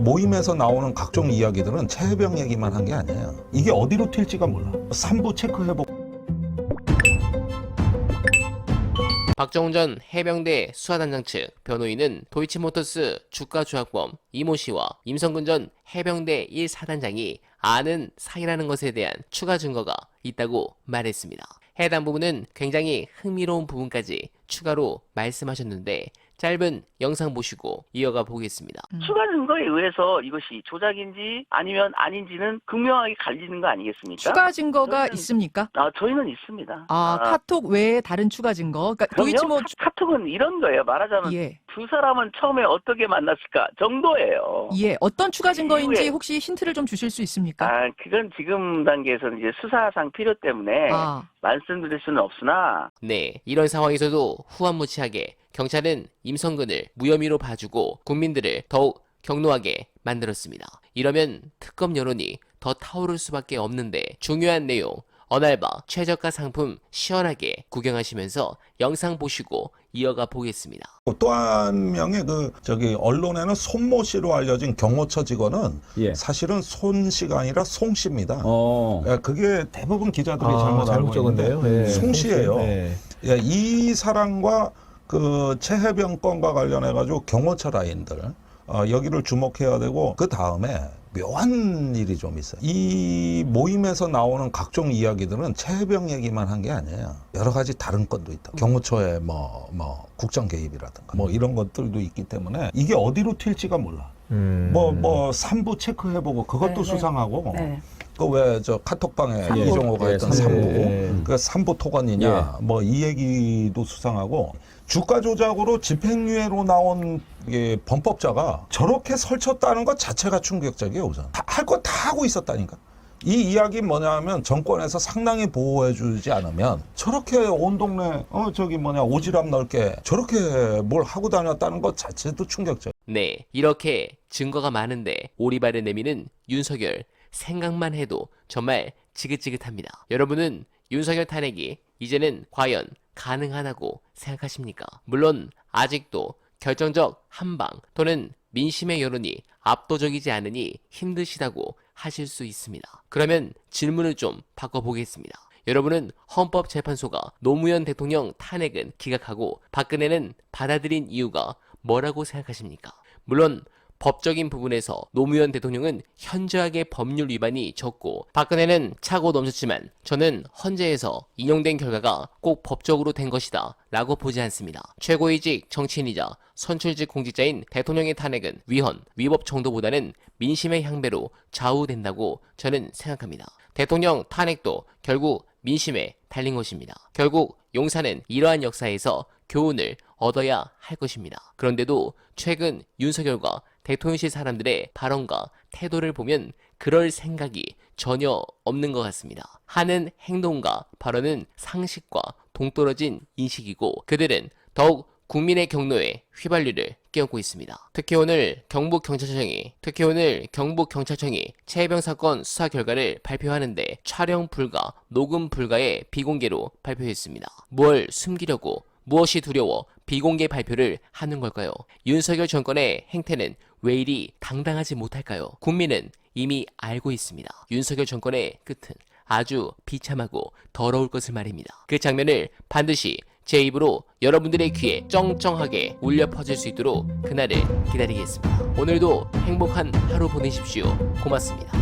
모임에서 나오는 각종 이야기들은 최해병 얘기만 한 게 아니에요. 이게 어디로 튈지가 몰라. 3부 체크해보고. 박정훈 전 해병대 수사단장 측 변호인은 도이치모터스 주가조작범 이모 씨와 임성근 전 해병대 1사단장이 아는 사이라는 것에 대한 추가 증거가 있다고 말했습니다. 해당 부분은 굉장히 흥미로운 부분까지 추가로 말씀하셨는데 짧은 영상 보시고 이어가 보겠습니다. 추가 증거에 의해서 이것이 조작인지 아니면 아닌지는 극명하게 갈리는 거 아니겠습니까? 추가 증거가 있습니까? 저희는 있습니다. 카톡 외에 다른 추가 증거. 그러니까 그럼요. 카톡은 이런 거예요. 말하자면 예. 두 사람은 처음에 어떻게 만났을까 정도예요. 예. 어떤 추가 증거인지 이후에- 혹시 힌트를 좀 주실 수 있습니까? 그건 지금 단계에서는 이제 수사상 필요 때문에 말씀드릴 수는 없으나 네, 이런 상황에서도 후한무치하게 경찰은 임성근을 무혐의로 봐주고 국민들을 더욱 격노하게 만들었습니다. 이러면 특검 여론이 더 타오를 수밖에 없는데 중요한 내용 언알바 최저가 상품 시원하게 구경하시면서 영상 보시고 이어가 보겠습니다. 또 한 명의 언론에는 손모 씨로 알려진 경호처 직원은 사실은 손 씨가 아니라 송 씨입니다. 그게 대부분 기자들이 잘못 알고 있는데 송 씨예요. 이 사람과 그 최해병 건과 관련해가지고 경호처 라인들 여기를 주목해야 되고 그 다음에 묘한 일이 좀 있어요. 이 모임에서 나오는 각종 이야기들은 최해병 얘기만 한 게 아니에요. 여러 가지 다른 건도 있다. 경호처의 국정 개입이라든가 이런 것들도 있기 때문에 이게 어디로 튈지가 몰라. 3부 체크해보고 그것도 수상하고 그 왜 카톡방에 이종호가 했던 3부 그 3부 토건이냐 이 얘기도 수상하고 주가 조작으로 집행유예로 나온 범법자가 저렇게 설쳤다는 것 자체가 충격적이에요. 우선 할 거 다 하고 있었다니까. 이 이야기 뭐냐면 정권에서 상당히 보호해주지 않으면 저렇게 온 동네 오지랖 넓게 저렇게 뭘 하고 다녔다는 것 자체도 충격적. 네, 이렇게 증거가 많은데 오리발을 내미는 윤석열 생각만 해도 정말 지긋지긋합니다. 여러분은 윤석열 탄핵이 이제는 과연 가능하다고 생각하십니까? 물론 아직도 결정적 한방 또는 민심의 여론이 압도적이지 않으니 힘드시다고 하실 수 있습니다. 그러면 질문을 좀 바꿔보겠습니다. 여러분은 헌법재판소가 노무현 대통령 탄핵은 기각하고 박근혜는 받아들인 이유가 뭐라고 생각하십니까? 물론 법적인 부분에서 노무현 대통령은 현저하게 법률 위반이 적고 박근혜는 차고 넘쳤지만 저는 헌재에서 인용된 결과가 꼭 법적으로 된 것이다 라고 보지 않습니다. 최고위직 정치인이자 선출직 공직자인 대통령의 탄핵은 위헌, 위법 정도보다는 민심의 향배로 좌우된다고 저는 생각합니다. 대통령 탄핵도 결국 민심에 달린 것입니다. 결국 용사는 이러한 역사에서 교훈을 얻어야 할 것입니다. 그런데도 최근 윤석열과 대통령실 사람들의 발언과 태도를 보면 그럴 생각이 전혀 없는 것 같습니다. 하는 행동과 발언은 상식과 동떨어진 인식이고 그들은 더욱 국민의 경로에 휘발유를 끼얹고 있습니다. 특히 오늘 경북경찰청이 최해병 사건 수사 결과를 발표하는데 촬영 불가, 녹음 불가의 비공개로 발표했습니다. 뭘 숨기려고 무엇이 두려워 비공개 발표를 하는 걸까요? 윤석열 정권의 행태는 왜 이리 당당하지 못할까요? 국민은 이미 알고 있습니다. 윤석열 정권의 끝은 아주 비참하고 더러울 것을 말입니다. 그 장면을 반드시 제 입으로 여러분들의 귀에 쩡쩡하게 울려 퍼질 수 있도록 그날을 기다리겠습니다. 오늘도 행복한 하루 보내십시오. 고맙습니다.